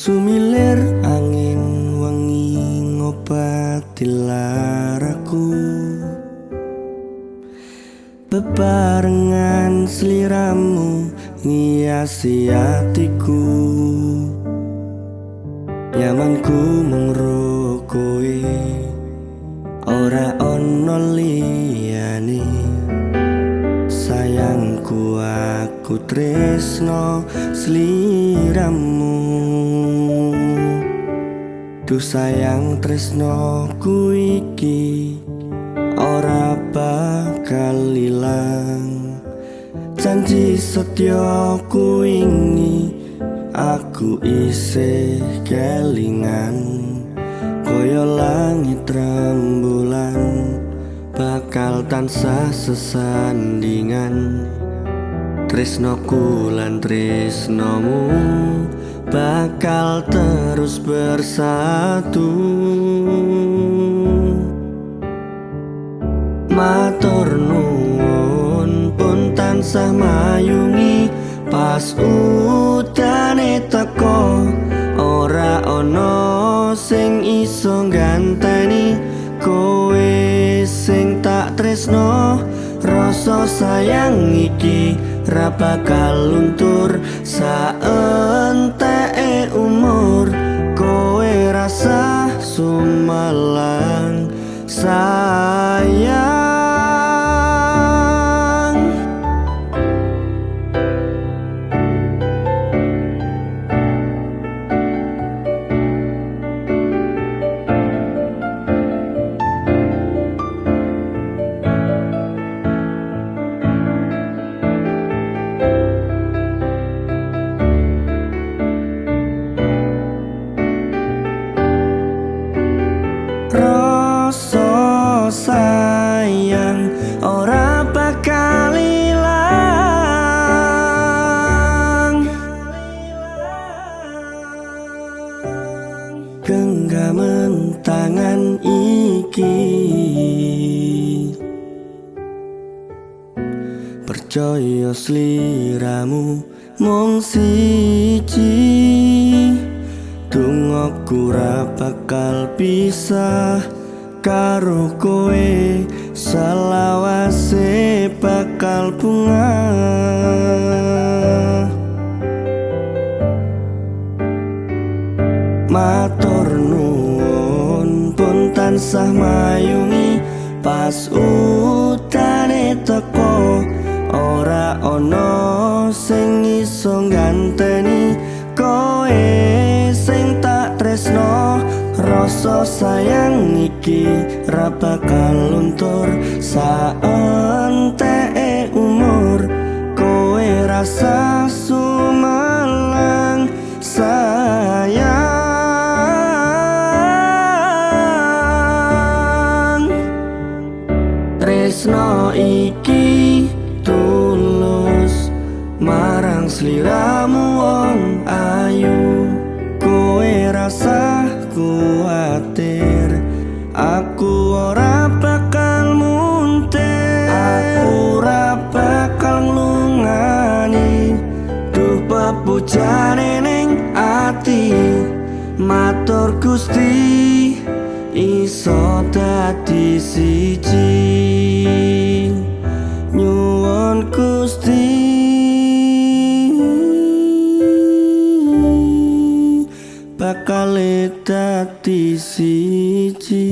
Sumilir angin wengi ngobati laraku, bebarengan sliramu ngiasi hatiku. Nyamanku mengro kowe, ora ono liyane. Sayangku aku tresno sliramu. Duh sayang tresnoku iki ora bakal ilang. Janji setyaku ini aku isih kelingan. Koyo langit rembulan bakal tansah sesandingan. Tresnoku lan tresnomu bakal terus bersatu. Matur nuwun pun tansah mayungi pas udane teko. Ora ono sing iso ganteni kowe sing tak tresno. Rasa sayang iki ra bakal luntur saenteke umur. Kowe rasa sumalang sayang. Rasa sayang ora bakal ilang. Genggaman tangan iki percaya sliramu mung siji. Dongaku ra bakal pisah karo kowe, selawase bakal bunga. Matur nuwun pun tansah mayungi pas udane teko. Ora ono sing iso ganteni kowe sing tak tresno. Rasa sayang iki ra bakal luntur saenteke umur. Kowe rasa sumalang sayang. Tresno iki tulus marang sliramu wong ayu. Kowe rasa kuatir aku ora bakal muntir. Aku ora bakal nglungani. Duh pepujane ning ati. Matur Gusti iso dadi siji. Nyuwun Gusti bakal dadi siji.